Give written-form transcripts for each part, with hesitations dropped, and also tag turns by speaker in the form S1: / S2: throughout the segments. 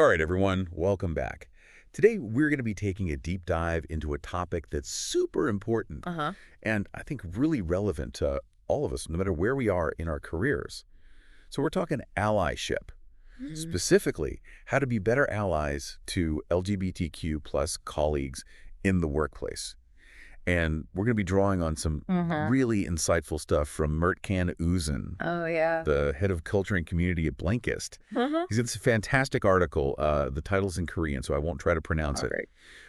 S1: All right, everyone, welcome back. Today, we're going to be taking a deep dive into a topic that's super important and I think really relevant to all of us, no matter where we are in our careers. So we're talking allyship, specifically how to be better allies to LGBTQ plus colleagues in the workplace. And we're going to be drawing on some really insightful stuff from Mertcan Uzen의, the head of culture and community at Blinkist. He's got this fantastic article. The title's in Korean, so I won't try to pronounce it.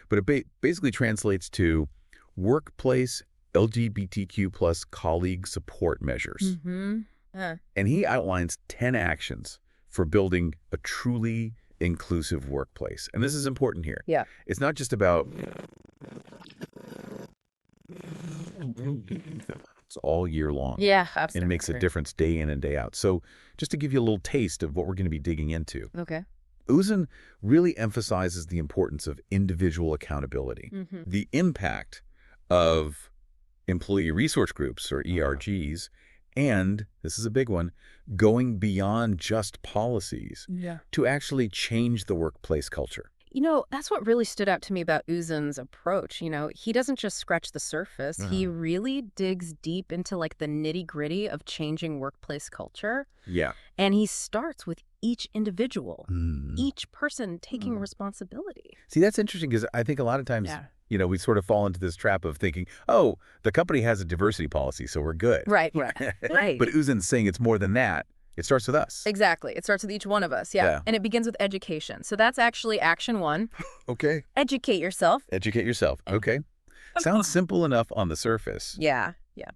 S1: But it basically translates to Workplace LGBTQ plus colleague support measures. And he outlines 10 actions for building a truly inclusive workplace. And this is important here. It's not just about... It's all year long.
S2: Absolutely.
S1: And it makes a difference day in and day out. So just to give you a little taste of what we're going to be digging into. Uzen really emphasizes the importance of individual accountability, the impact of employee resource groups, or ERGs, and, this is a big one, going beyond just policies to actually change the workplace culture.
S2: You know, that's what really stood out to me about Uzen's approach. You know, he doesn't just scratch the surface. He really digs deep into like the nitty-gritty of changing workplace culture. And he starts with each individual, each person taking responsibility.
S1: See, that's interesting because I think a lot of times, you know, we sort of fall into this trap of thinking, oh, the company has a diversity policy, so we're good.
S2: Right.
S1: But Uzen's saying it's more than that. It starts with us.
S2: Exactly. It starts with each one of us. And it begins with education. So that's actually action 1. Educate yourself.
S1: Educate yourself. Okay. Sounds simple enough on the surface.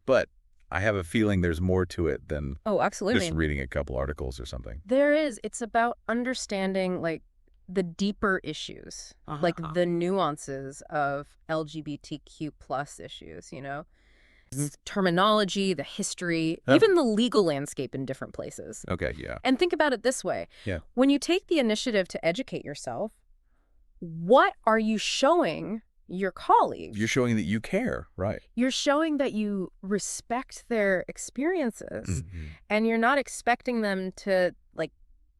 S1: But I have a feeling there's more to it than just reading a couple articles or something.
S2: There is. It's about understanding like the deeper issues, like the nuances of LGBTQ plus issues, you know? Terminology, the history, even the legal landscape in different places. And think about it this way. When you take the initiative to educate yourself, what are you showing your colleagues?
S1: You're showing that you care, right?
S2: You're showing that you respect their experiences and you're not expecting them to like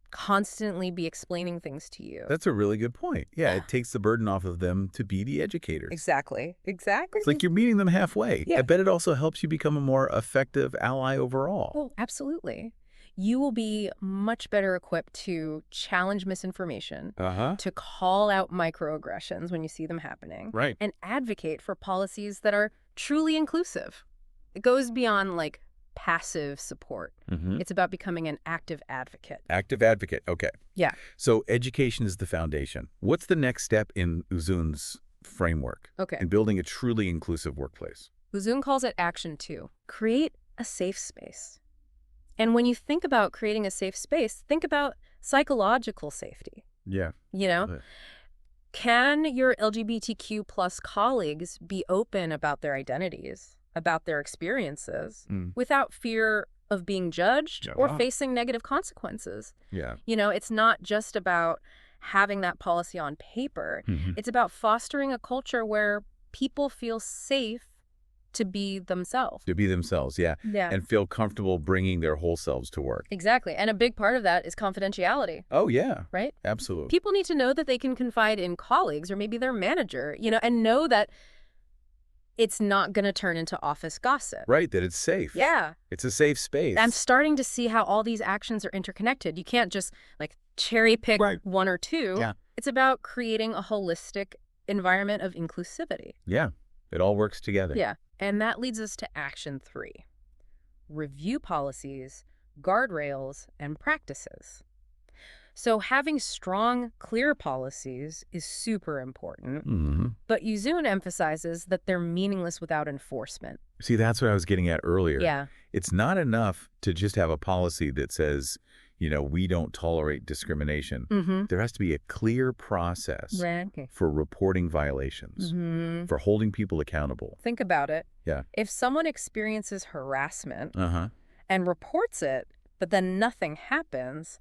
S2: constantly be explaining things to you.
S1: That's a really good point. It takes the burden off of them to be the educators.
S2: Exactly.
S1: It's like you're meeting them halfway. I bet it also helps you become a more effective ally overall.
S2: Oh, absolutely. You will be much better equipped to challenge misinformation, to call out microaggressions when you see them happening, and advocate for policies that are truly inclusive. It goes beyond like passive support. It's about becoming an active advocate.
S1: Active advocate. Okay. So education is the foundation. What's the next step in Uzen's framework in building a truly inclusive workplace?
S2: Uzen calls it action 2. Create a safe space. And when you think about creating a safe space, think about psychological safety. You know, can your LGBTQ plus colleagues be open about their identities, about their experiences, without fear of being judged or facing negative consequences? You know, it's not just about having that policy on paper. It's about fostering a culture where people feel safe to be themselves. And feel comfortable bringing their whole selves to work. Exactly. And a big part of that is confidentiality. Right?
S1: Absolutely.
S2: People need to know that they can confide in colleagues or maybe their manager, you know, and know that it's not going to turn into office gossip.
S1: Right, that it's safe. It's a safe space.
S2: I'm starting to see how all these actions are interconnected. You can't just like cherry pick one or two. It's about creating a holistic environment of inclusivity.
S1: It all works together.
S2: And that leads us to action 3. Review policies, guardrails, and practices. So having strong, clear policies is super important, but Uzen emphasizes that they're meaningless without enforcement.
S1: See, that's what I was getting at earlier. It's not enough to just have a policy that says, you know, we don't tolerate discrimination. There has to be a clear process for reporting violations, for holding people accountable.
S2: Think about it. If someone experiences harassment and reports it, but then nothing happens,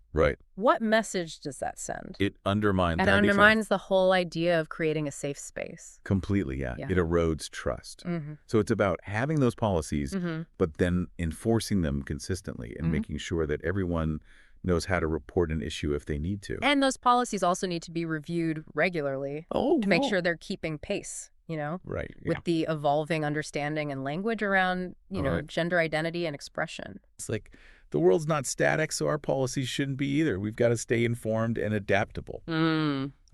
S2: what message does that send?
S1: It undermines
S2: It undermines the whole idea of creating a safe space.
S1: Completely, It erodes trust. So it's about having those policies, but then enforcing them consistently and making sure that everyone knows how to report an issue if they need to.
S2: And those policies also need to be reviewed regularly to make sure they're keeping pace,
S1: right,
S2: with the evolving understanding and language around, gender identity and expression.
S1: It's like the world's not static, so our policies shouldn't be either. We've got to stay informed and adaptable.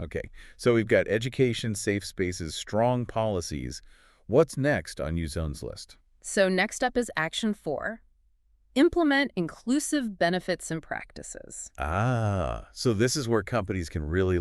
S1: Okay, so we've got education, safe spaces, strong policies. What's next on Uzen's list?
S2: So next up is Action 4. Implement inclusive benefits and practices.
S1: So this is where companies can really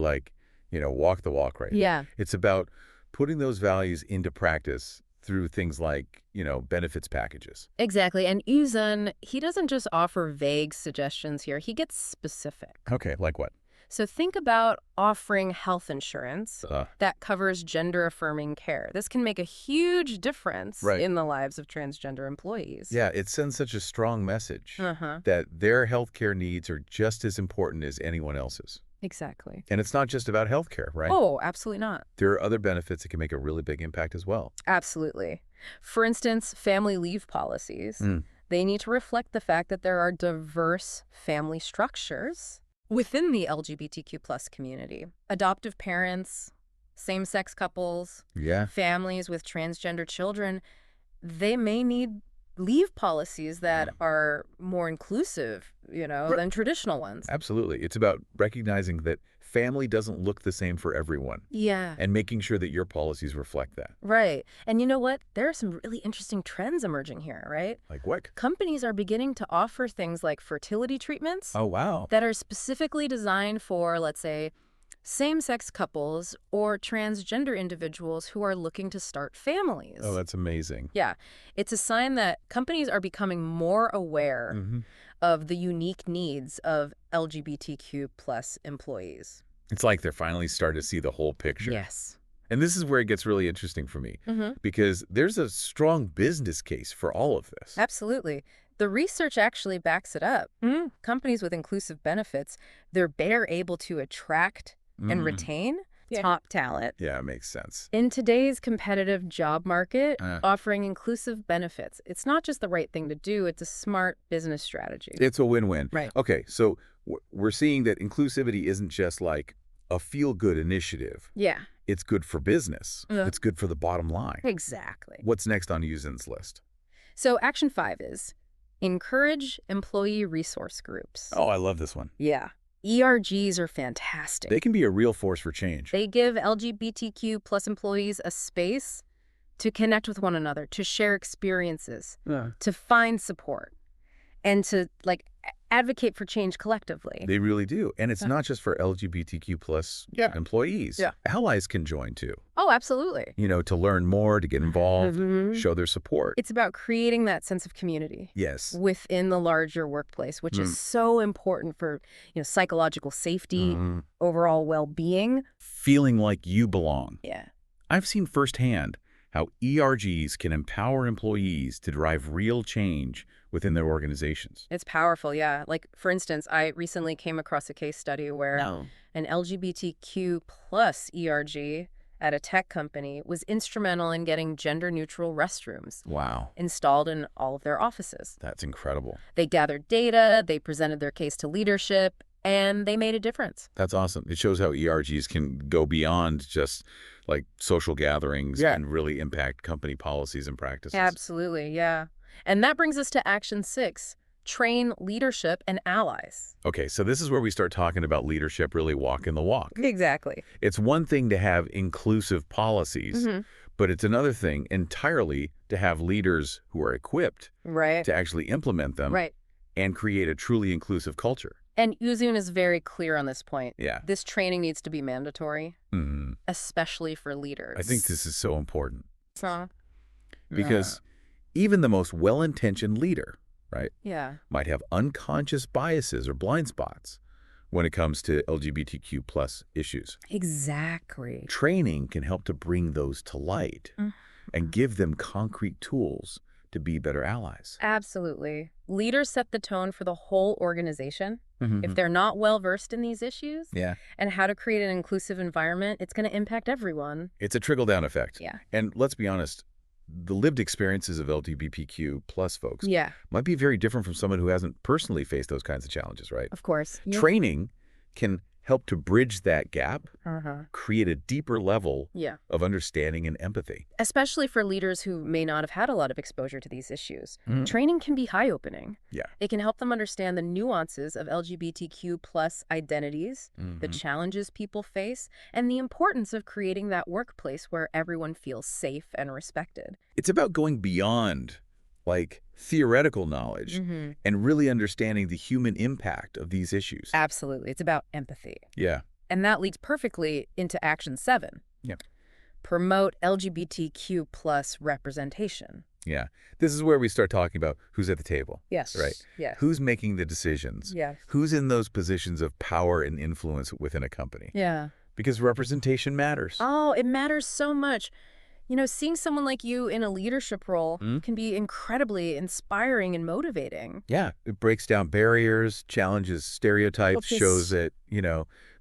S1: walk the walk, right?
S2: Yeah.
S1: It's about putting those values into practice through things like, benefits packages.
S2: Exactly. And Uzen, he doesn't just offer vague suggestions here. He gets specific.
S1: Okay, like what?
S2: So think about offering health insurance that covers gender-affirming care. This can make a huge difference in the lives of transgender employees.
S1: Yeah, it sends such a strong message that their healthcare needs are just as important as anyone else's.
S2: Exactly.
S1: And it's not just about healthcare, right?
S2: Oh, absolutely not.
S1: There are other benefits that can make a really big impact as well.
S2: Absolutely. For instance, family leave policies. They need to reflect the fact that there are diverse family structures within the LGBTQ+ community. Adoptive parents, same-sex couples, families with transgender children, they may need leave policies that are more inclusive, than traditional ones.
S1: Absolutely. It's about recognizing that family doesn't look the same for everyone.
S2: Yeah.
S1: And making sure that your policies reflect that.
S2: Right. And you know what? There are some really interesting trends emerging here, right?
S1: Like what?
S2: Companies are beginning to offer things like fertility treatments.
S1: Oh, wow.
S2: That are specifically designed for, let's say, same-sex couples or transgender individuals who are looking to start families.
S1: Oh, that's amazing.
S2: Yeah. It's a sign that companies are becoming more aware of the unique needs of LGBTQ+ employees.
S1: It's like they're finally starting to see the whole picture.
S2: Yes.
S1: And this is where it gets really interesting for me, because there's a strong business case for all of this.
S2: Absolutely. The research actually backs it up. Companies with inclusive benefits, they're better able to attract and retain top talent.
S1: Yeah, it makes sense.
S2: In today's competitive job market, offering inclusive benefits, it's not just the right thing to do, it's a smart business strategy.
S1: It's a win-win.
S2: Right.
S1: Okay, so we're seeing that inclusivity isn't just like a feel-good initiative.
S2: Yeah.
S1: It's good for business. It's good for the bottom line.
S2: Exactly.
S1: What's next on Uzen's list?
S2: So Action 5 is encourage employee resource groups.
S1: Oh, I love this one.
S2: Yeah. ERGs are fantastic.
S1: They can be a real force for change.
S2: They give LGBTQ+ employees a space to connect with one another, to share experiences, to find support, and to advocate for change collectively.
S1: They really do. And it's not just for LGBTQ+ employees. Yeah. Allies can join too.
S2: Oh, absolutely.
S1: To learn more, to get involved, show their support.
S2: It's about creating that sense of community.
S1: Yes.
S2: Within the larger workplace, which is so important for, psychological safety, overall well-being.
S1: Feeling like you belong.
S2: Yeah.
S1: I've seen firsthand how ERGs can empower employees to drive real change within their organizations.
S2: It's powerful, yeah. Like, for instance, I recently came across a case study where an LGBTQ+ ERG at a tech company was instrumental in getting gender-neutral restrooms installed in all of their offices.
S1: That's incredible.
S2: They gathered data, they presented their case to leadership, and they made a difference.
S1: That's awesome. It shows how ERGs can go beyond just like social gatherings and really impact company policies and practices.
S2: Absolutely, yeah. And that brings us to Action 6, train leadership and allies.
S1: Okay, so this is where we start talking about leadership really walking the walk.
S2: Exactly.
S1: It's one thing to have inclusive policies, but it's another thing entirely to have leaders who are equipped to actually implement them and create a truly inclusive culture.
S2: And Uzen is very clear on this point.
S1: Yeah.
S2: This training needs to be mandatory, especially for leaders.
S1: I think this is so important. Because even the most well-intentioned leader, might have unconscious biases or blind spots when it comes to LGBTQ+ issues.
S2: Exactly.
S1: Training can help to bring those to light and give them concrete tools to be better allies.
S2: Absolutely. Leaders set the tone for the whole organization. If they're not well-versed in these issues and how to create an inclusive environment, it's going to impact everyone.
S1: It's a trickle-down effect.
S2: Yeah.
S1: And let's be honest, the lived experiences of LGBTQ plus folks
S2: Yeah,
S1: might be very different from someone who hasn't personally faced those kinds of challenges, right?
S2: of course. Yeah.
S1: Training can help to bridge that gap,
S2: Uh-huh.
S1: create a deeper level
S2: Yeah.
S1: of understanding and empathy.
S2: Especially for leaders who may not have had a lot of exposure to these issues.
S1: Mhm.
S2: Training can be eye-opening.
S1: Yeah.
S2: It can help them understand the nuances of LGBTQ plus identities, the
S1: Mhm.
S2: challenges people face, and the importance of creating that workplace where everyone feels safe and respected.
S1: It's about going beyond, like, theoretical knowledge
S2: Mm-hmm.
S1: and really understanding the human impact of these issues.
S2: Absolutely. It's about empathy.
S1: Yeah.
S2: And that leads perfectly into Action 7.
S1: Yeah.
S2: Promote LGBTQ plus representation.
S1: Yeah. This is where we start talking about who's at the table.
S2: Yes.
S1: Right.
S2: Yes.
S1: Who's making the decisions?
S2: Yes.
S1: Who's in those positions of power and influence within a company?
S2: Yeah.
S1: Because representation matters.
S2: Oh, it matters so much. You know, seeing someone like you in a leadership role can be incredibly inspiring and motivating.
S1: Yeah. It breaks down barriers, challenges stereotypes, shows that,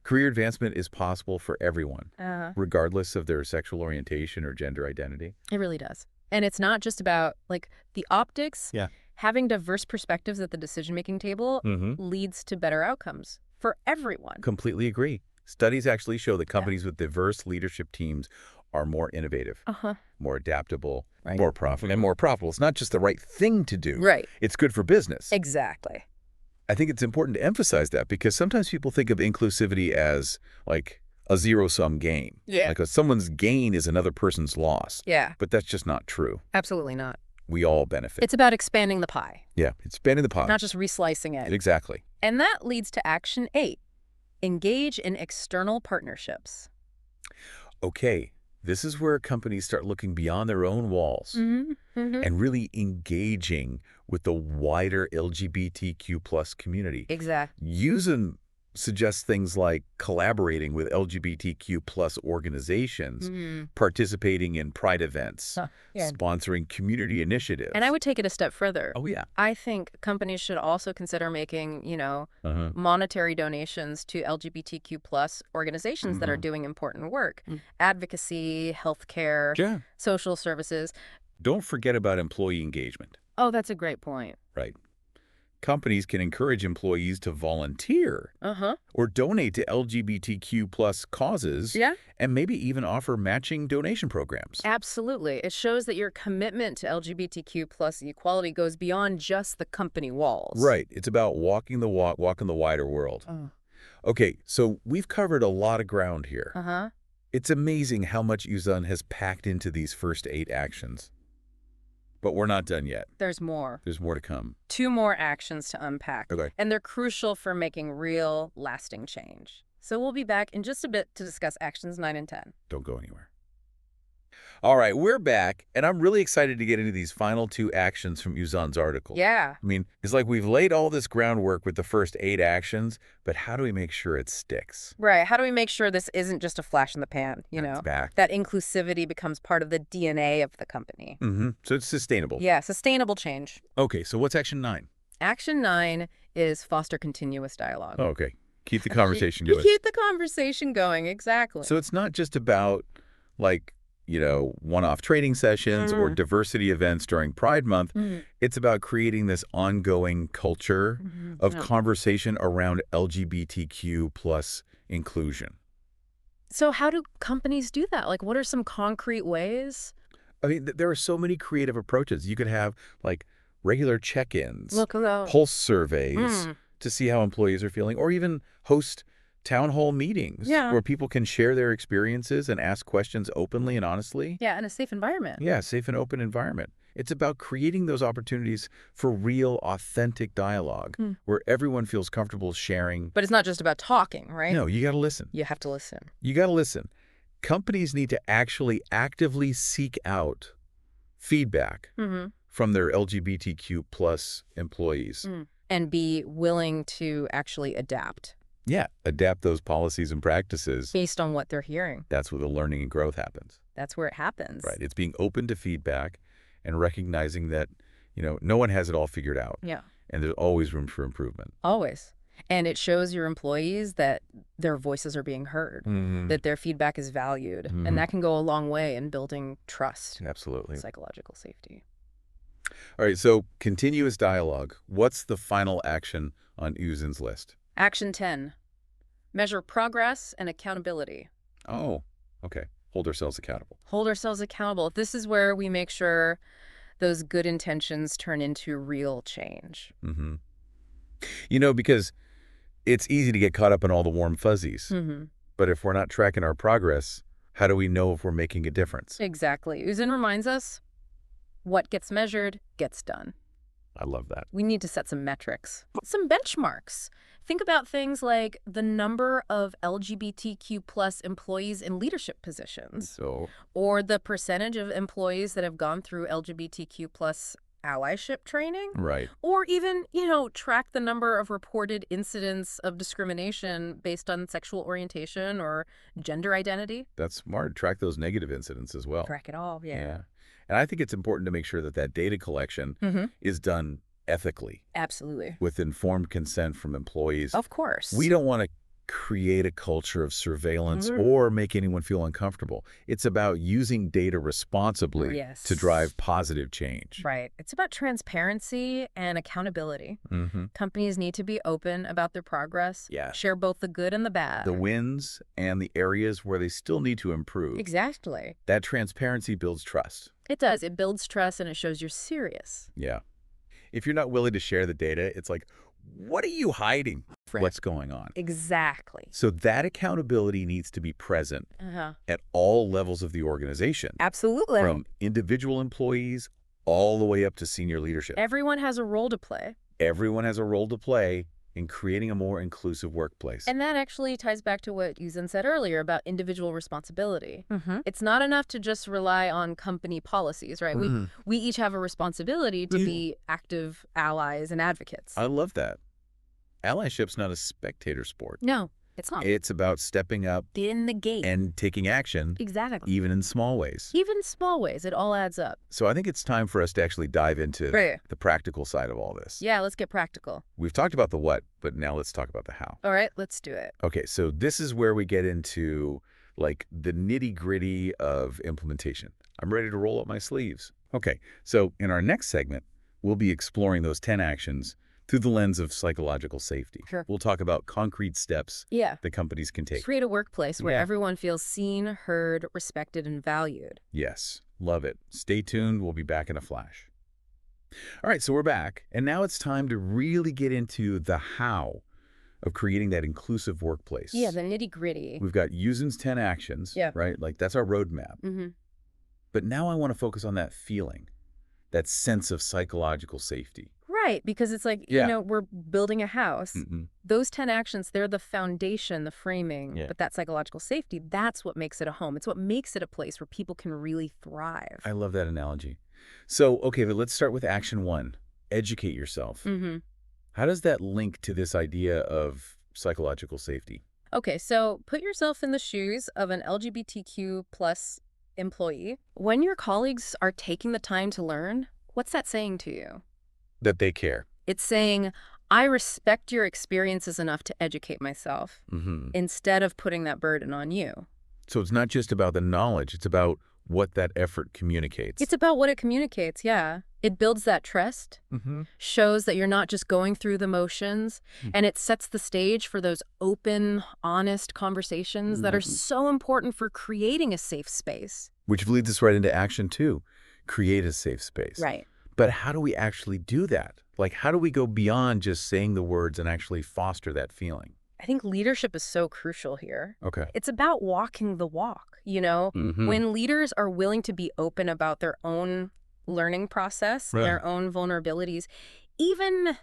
S1: career advancement is possible for everyone, regardless of their sexual orientation or gender identity.
S2: It really does. And it's not just about, like, the optics.
S1: Yeah.
S2: Having diverse perspectives at the decision-making table leads to better outcomes for everyone.
S1: Completely agree. Studies actually show that companies with diverse leadership teams are more innovative, more adaptable, more profitable, and more profitable. It's not just the right thing to do.
S2: Right.
S1: It's good for business.
S2: Exactly.
S1: I think it's important to emphasize that because sometimes people think of inclusivity as like a zero-sum game.
S2: Yeah.
S1: Like someone's gain is another person's loss.
S2: Yeah.
S1: But that's just not true.
S2: Absolutely not.
S1: We all benefit.
S2: It's about expanding the pie.
S1: Yeah, it's expanding the pie.
S2: Not just reslicing it.
S1: Exactly.
S2: And that leads to Action 8. Engage in external partnerships.
S1: Okay. This is where companies start looking beyond their own walls and really engaging with the wider LGBTQ plus community.
S2: Exactly.
S1: Uzen suggests things like collaborating with LGBTQ plus organizations, participating in pride events, sponsoring community initiatives.
S2: And I would take it a step further.
S1: Oh, yeah.
S2: I think companies should also consider making, monetary donations to LGBTQ plus organizations that are doing important work. Advocacy, healthcare, social services.
S1: Don't forget about employee engagement.
S2: Oh, that's a great point.
S1: Right. Companies can encourage employees to volunteer or donate to LGBTQ plus causes and maybe even offer matching donation programs.
S2: Absolutely. It shows that your commitment to LGBTQ plus equality goes beyond just the company walls.
S1: Right. It's about walking the walk, walking the wider world. Okay, so we've covered a lot of ground here. It's amazing how much Uzen has packed into these first 8 actions. But we're not done yet.
S2: There's more.
S1: There's more to come.
S2: 2 more actions to unpack.
S1: Okay.
S2: And they're crucial for making real, lasting change. So we'll be back in just a bit to discuss actions 9 and 10.
S1: Don't go anywhere. All right, we're back, and I'm really excited to get into these final 2 actions from Uzen's article.
S2: Yeah.
S1: I mean, it's like we've laid all this groundwork with the first 8 actions, but how do we make sure it sticks?
S2: Right. How do we make sure this isn't just a flash in the pan,
S1: It's back.
S2: That inclusivity becomes part of the DNA of the company.
S1: So it's sustainable.
S2: Yeah, sustainable change.
S1: Okay, so what's action 9?
S2: Action 9 is foster continuous dialogue.
S1: Oh, okay. Keep the conversation going.
S2: Keep the conversation going, exactly.
S1: So it's not just about, like, one-off training sessions or diversity events during Pride Month. It's about creating this ongoing culture of conversation around LGBTQ plus inclusion.
S2: So how do companies do that? Like, what are some concrete ways?
S1: I mean, there are so many creative approaches. You could have, like, regular check-ins,
S2: Look,
S1: pulse surveys to see how employees are feeling, or even host town hall meetings where people can share their experiences and ask questions openly and honestly.
S2: Yeah, in a safe environment.
S1: Yeah, safe and open environment. It's about creating those opportunities for real, authentic dialogue where everyone feels comfortable sharing.
S2: But it's not just about talking, right?
S1: No, you got to listen.
S2: You have to listen.
S1: You got to listen. Companies need to actually actively seek out feedback from their LGBTQ plus employees.
S2: And be willing to actually adapt.
S1: Yeah, adapt those policies and practices.
S2: Based on what they're hearing.
S1: That's where the learning and growth happens.
S2: That's where it happens.
S1: Right. It's being open to feedback and recognizing that, no one has it all figured out.
S2: Yeah.
S1: And there's always room for improvement.
S2: Always. And it shows your employees that their voices are being heard, that their feedback is valued. And that can go a long way in building trust.
S1: Absolutely.
S2: Psychological safety.
S1: All right, so continuous dialogue. What's the final action on Uzen's list?
S2: Action 10. Measure progress and accountability.
S1: Oh, okay. Hold ourselves accountable.
S2: Hold ourselves accountable. This is where we make sure those good intentions turn into real change.
S1: Because it's easy to get caught up in all the warm fuzzies. But if we're not tracking our progress, how do we know if we're making a difference?
S2: Exactly. Uzen reminds us, what gets measured gets done.
S1: I love that.
S2: We need to set some metrics, some benchmarks. Think about things like the number of LGBTQ plus employees in leadership positions, or the percentage of employees that have gone through LGBTQ plus allyship training.
S1: Right.
S2: Or even, track the number of reported incidents of discrimination based on sexual orientation or gender identity.
S1: That's smart. Track those negative incidents as well.
S2: Track it all, yeah.
S1: And I think it's important to make sure that data collection is done ethically.
S2: Absolutely.
S1: With informed consent from employees.
S2: Of course.
S1: We don't want to create a culture of surveillance or make anyone feel uncomfortable. It's about using data responsibly to drive positive change.
S2: Right. It's about transparency and accountability. Companies need to be open about their progress, share both the good and the bad.
S1: The wins and the areas where they still need to improve.
S2: Exactly.
S1: That transparency builds trust.
S2: It does. It builds trust and it shows you're serious.
S1: Yeah. If you're not willing to share the data, it's like, what are you hiding? What's going on?
S2: Exactly.
S1: So that accountability needs to be present at all levels of the organization.
S2: Absolutely.
S1: From individual employees all the way up to senior leadership.
S2: Everyone has a role to play.
S1: Everyone has a role to play in creating a more inclusive workplace.
S2: And that actually ties back to what Uzen said earlier about individual responsibility. It's not enough to just rely on company policies, right? We each have a responsibility to be active allies and advocates.
S1: I love that. Allyship's not a spectator sport.
S2: No, it's not.
S1: It's about stepping up
S2: in the game
S1: and taking action.
S2: Exactly.
S1: Even in small ways.
S2: Even small ways. It all adds up.
S1: So I think it's time for us to actually dive into the practical side of all this.
S2: Yeah, let's get practical.
S1: We've talked about the what, but now let's talk about the how.
S2: All right, let's do it.
S1: Okay, so this is where we get into the nitty-gritty of implementation. I'm ready to roll up my sleeves. Okay, so in our next segment, we'll be exploring those 10 actions through the lens of psychological safety.
S2: Sure.
S1: We'll talk about concrete steps that companies can take.
S2: Create a workplace where everyone feels seen, heard, respected, and valued.
S1: Yes, love it. Stay tuned. We'll be back in a flash. All right, so we're back. And now it's time to really get into the how of creating that inclusive workplace.
S2: Yeah, the nitty-gritty.
S1: We've got Uzen's 10 actions, right? That's our roadmap. But now I want to focus on that feeling, that sense of psychological safety.
S2: Right, because it's we're building a house. Those 10 actions, they're the foundation, the framing. But that psychological safety, that's what makes it a home. It's what makes it a place where people can really thrive.
S1: I love that analogy. So, okay, but let's start with action 1. Educate yourself. How does that link to this idea of psychological safety?
S2: Okay, so put yourself in the shoes of an LGBTQ plus employee. When your colleagues are taking the time to learn, what's that saying to you?
S1: That they care.
S2: It's saying, I respect your experiences enough to educate myself instead of putting that burden on you.
S1: So it's not just about the knowledge. It's about what that effort communicates.
S2: It's about what it communicates, yeah. It builds that trust, shows that you're not just going through the motions, and it sets the stage for those open, honest conversations that are so important for creating a safe space.
S1: Which leads us right into action 2, create a safe space.
S2: Right.
S1: But how do we actually do that? How do we go beyond just saying the words and actually foster that feeling?
S2: I think leadership is so crucial here.
S1: Okay.
S2: It's about walking the walk, When leaders are willing to be open about their own learning process, their own vulnerabilities, even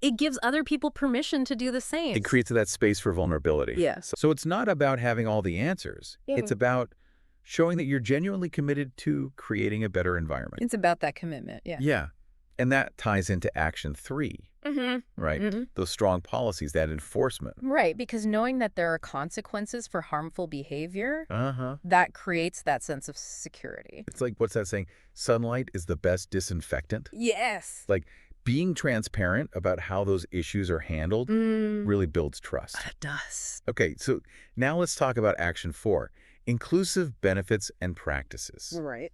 S2: it gives other people permission to do the same.
S1: It creates that space for vulnerability.
S2: Yes.
S1: So it's not about having all the answers. It's about showing that you're genuinely committed to creating a better environment.
S2: It's about that commitment,
S1: Yeah. And that ties into action 3, right? Those strong policies, that enforcement.
S2: Right, because knowing that there are consequences for harmful behavior, that creates that sense of security.
S1: It's what's that saying? Sunlight is the best disinfectant.
S2: Yes.
S1: being transparent about how those issues are handled really builds trust.
S2: It does.
S1: Okay, so now let's talk about action 4, inclusive benefits and practices.
S2: Right.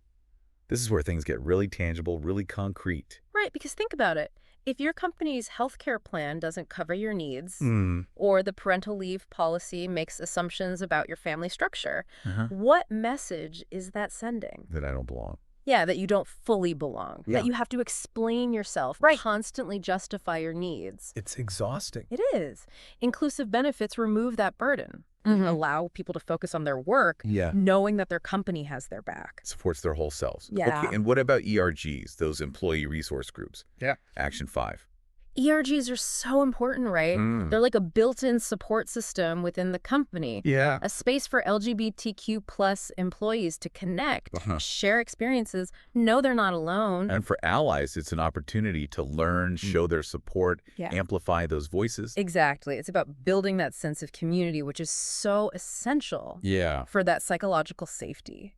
S1: This is where things get really tangible, really concrete.
S2: Right, because think about it. If your company's healthcare plan doesn't cover your needs, or the parental leave policy makes assumptions about your family structure, what message is that sending?
S1: That I don't belong.
S2: Yeah, that you don't fully belong.
S1: Yeah.
S2: That you have to explain yourself, constantly justify your needs.
S1: It's exhausting.
S2: It is. Inclusive benefits remove that burden. Allow people to focus on their work, knowing that their company has their back.
S1: Supports their whole selves.
S2: Yeah.
S1: Okay, and what about ERGs, those employee resource groups?
S3: Yeah.
S1: Action 5.
S2: ERGs are so important, right? They're like a built-in support system within the company.
S3: Yeah.
S2: A space for LGBTQ plus employees to connect, share experiences, know they're not alone.
S1: And for allies, it's an opportunity to learn, show their support, amplify those voices.
S2: Exactly. It's about building that sense of community, which is so essential for that psychological safety.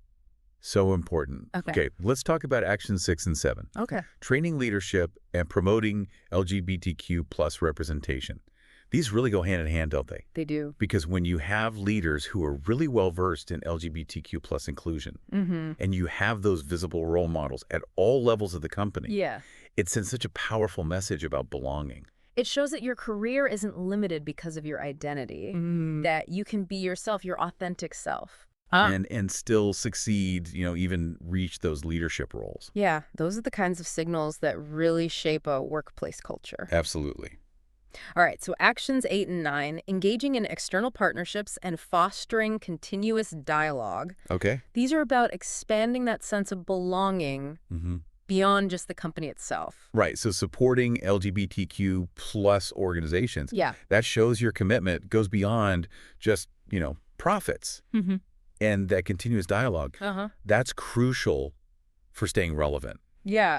S1: So important. Okay, let's talk about action 6 and 7.
S2: Okay.
S1: Training leadership and promoting LGBTQ plus representation. These really go hand in hand, don't they?
S2: They do.
S1: Because when you have leaders who are really well-versed in LGBTQ plus inclusion, and you have those visible role models at all levels of the company, it sends such a powerful message about belonging.
S2: It shows that your career isn't limited because of your identity, that you can be yourself, your authentic self.
S1: And still succeed, even reach those leadership roles.
S2: Yeah, those are the kinds of signals that really shape a workplace culture.
S1: Absolutely.
S2: All right, so actions 8 and 9, engaging in external partnerships and fostering continuous dialogue.
S1: Okay.
S2: These are about expanding that sense of belonging beyond just the company itself.
S1: Right, so supporting LGBTQ plus organizations, that shows your commitment goes beyond just, profits. And that continuous dialogue, that's crucial for staying relevant.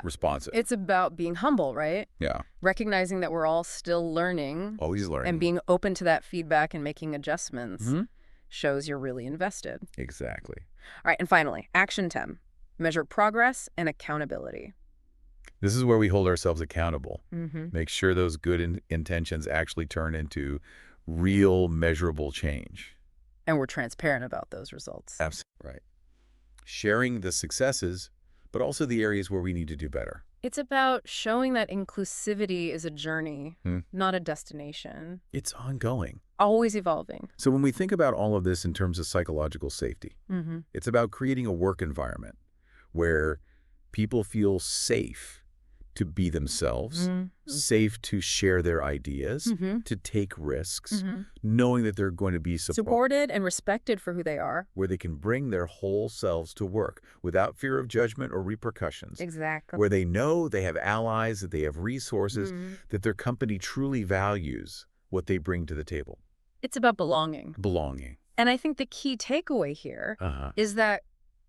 S1: Responsive.
S2: It's about being humble, right?
S1: Yeah.
S2: Recognizing that we're all still learning.
S1: Always learning.
S2: And being open to that feedback and making adjustments shows you're really invested.
S1: Exactly.
S2: All right, and finally, action 10, measure progress and accountability.
S1: This is where we hold ourselves accountable. Make sure those good intentions actually turn into real measurable change.
S2: And we're transparent about those results.
S1: Absolutely. Right. Sharing the successes, but also the areas where we need to do better.
S2: It's about showing that inclusivity is a journey, not a destination.
S1: It's ongoing.
S2: Always evolving.
S1: So when we think about all of this in terms of psychological safety, it's about creating a work environment where people feel safe to be themselves, safe to share their ideas, to take risks, knowing that they're going to be
S2: supported and respected for who they are.
S1: Where they can bring their whole selves to work without fear of judgment or repercussions.
S2: Exactly.
S1: Where they know they have allies, that they have resources, that their company truly values what they bring to the table.
S2: It's about belonging.
S1: Belonging.
S2: And I think the key takeaway here is that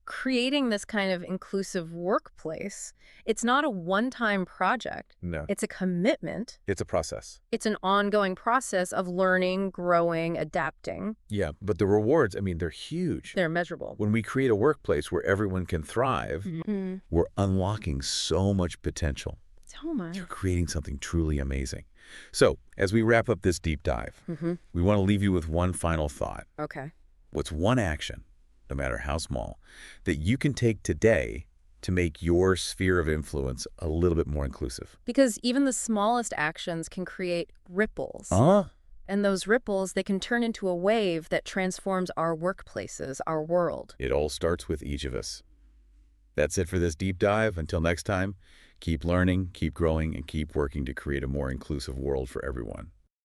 S2: creating this kind of inclusive workplace, it's not a one-time project.
S1: No.
S2: It's a commitment.
S1: It's a process.
S2: It's an ongoing process of learning, growing, adapting.
S1: Yeah, but the rewards, they're huge.
S2: They're measurable.
S1: When we create a workplace where everyone can thrive, we're unlocking so much potential.
S2: So much.
S1: You're creating something truly amazing. So, as we wrap up this deep dive, we want to leave you with one final thought.
S2: Okay.
S1: What's one action, no matter how small, that you can take today to make your sphere of influence a little bit more inclusive?
S2: Because even the smallest actions can create ripples. And those ripples, they can turn into a wave that transforms our workplaces, our world.
S1: It all starts with each of us. That's it for this deep dive. Until next time, keep learning, keep growing, and keep working to create a more inclusive world for everyone.